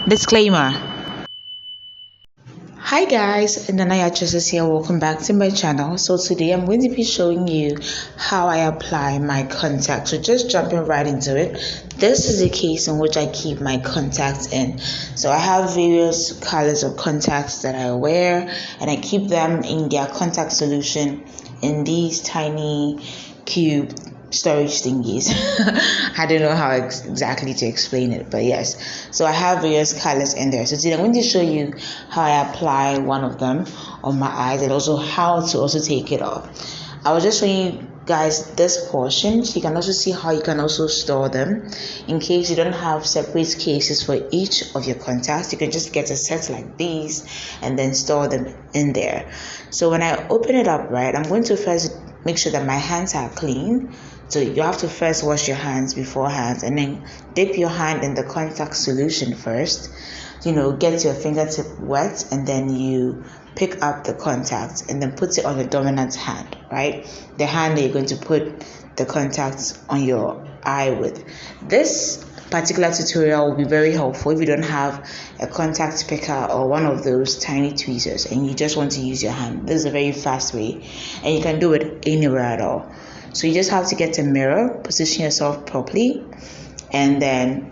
Disclaimer. Hi guys, NanaYaa Tresses here. Welcome back to my channel. So today I'm going to be showing you how I apply my contacts. So just jumping right into it. This is the case in which I keep my contacts in. So I have various colors of contacts that I wear, and I keep them in their contact solution in these tiny cube storage thingies. I don't know how exactly to explain it, but yes, so I have various colors in there. So today I'm going to show you how I apply one of them on my eyes, and also how to also take it off. I was just showing you guys this portion so you can also see how you can also store them in case you don't have separate cases for each of your contacts. You can just get a set like these and then store them in there. So when I open it up, right, I'm going to first make sure that my hands are clean. So you have to first wash your hands beforehand, and then dip your hand in the contact solution first. Get your fingertip wet, and then you pick up the contact and then put it on the dominant hand, right? The hand that you're going to put the contacts on your eye with. This particular tutorial will be very helpful if you don't have a contact picker or one of those tiny tweezers and you just want to use your hand. This is a very fast way, and you can do it anywhere at all. So you just have to get a mirror, position yourself properly, and then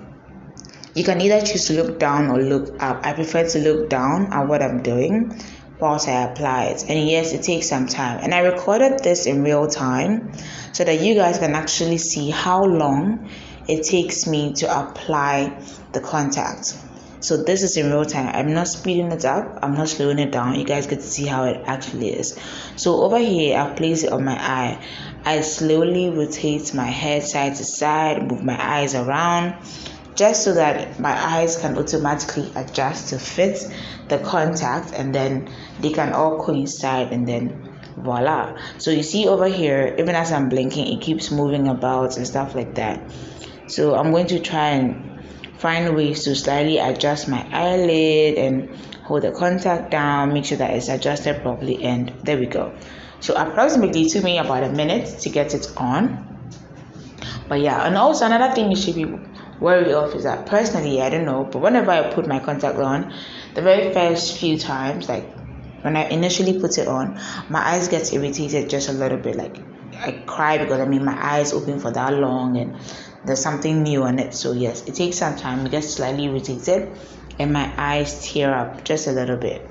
you can either choose to look down or look up. I prefer to look down at what I'm doing whilst I apply it. And yes, it takes some time. And I recorded this in real time so that you guys can actually see how long it takes me to apply the contact. So this is in real time. I'm not speeding it up. I'm not slowing it down. You guys get to see how it actually is. So over here, I've placed it on my eye. I slowly rotate my head side to side, move my eyes around, just so that my eyes can automatically adjust to fit the contact, and then they can all coincide, and then voila. So you see over here, even as I'm blinking, it keeps moving about and stuff like that. So I'm going to try and find ways to slightly adjust my eyelid and hold the contact down, make sure that it's adjusted properly, and there we go. So approximately it took me about a minute to get it on. But yeah, and also another thing you should be wary of is that personally, I don't know, but whenever I put my contact on, the very first few times, like when I initially put it on, my eyes get irritated just a little bit. Like I cry because my eyes open for that long and there's something new on it. So yes, it takes some time. It gets slightly irritated and my eyes tear up just a little bit.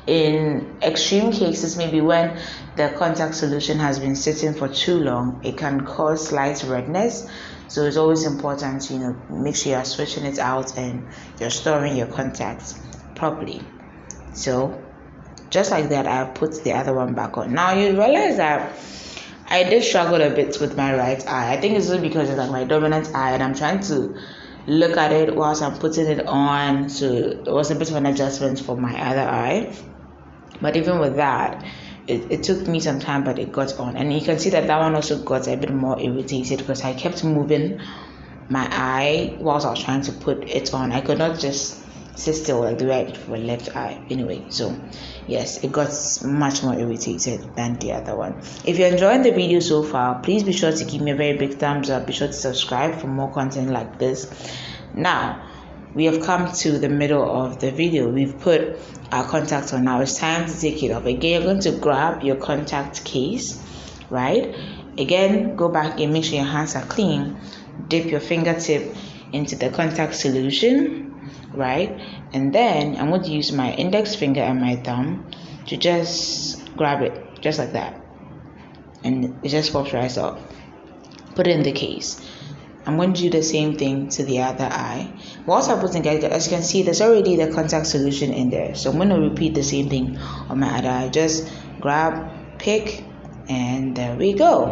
In extreme cases, maybe when the contact solution has been sitting for too long, it can cause slight redness. So it's always important to make sure you're switching it out and you're storing your contacts properly. So just like that, I've put the other one back on. Now you realize that I did struggle a bit with my right eye. I think it's just because it's like my dominant eye, and I'm trying to look at it whilst I'm putting it on. So it was a bit of an adjustment for my other eye. But even with that, it took me some time, but it got on. And you can see that one also got a bit more irritated because I kept moving my eye whilst I was trying to put it on. I could not just sit still like the way I did for my left eye. Anyway, so yes, it got much more irritated than the other one. If you're enjoying the video so far, please be sure to give me a very big thumbs up. Be sure to subscribe for more content like this. Now, we have come to the middle of the video. We've put our contact on. Now it's time to take it off. Again, you're going to grab your contact case, right? Again, go back and make sure your hands are clean. Dip your fingertip into the contact solution, right? And then I'm going to use my index finger and my thumb to just grab it, just like that. And it just pops right off. Put it in the case. I'm going to do the same thing to the other eye. Whilst I'm putting it, as you can see, there's already the contact solution in there. So I'm going to repeat the same thing on my other eye. Just grab, pick, and there we go.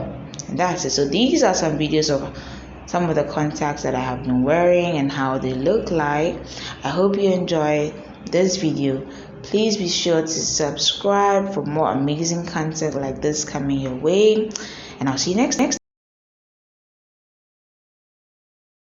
And that's it. So these are some videos of some of the contacts that I have been wearing and how they look like. I hope you enjoy this video. Please be sure to subscribe for more amazing content like this coming your way. And I'll see you next.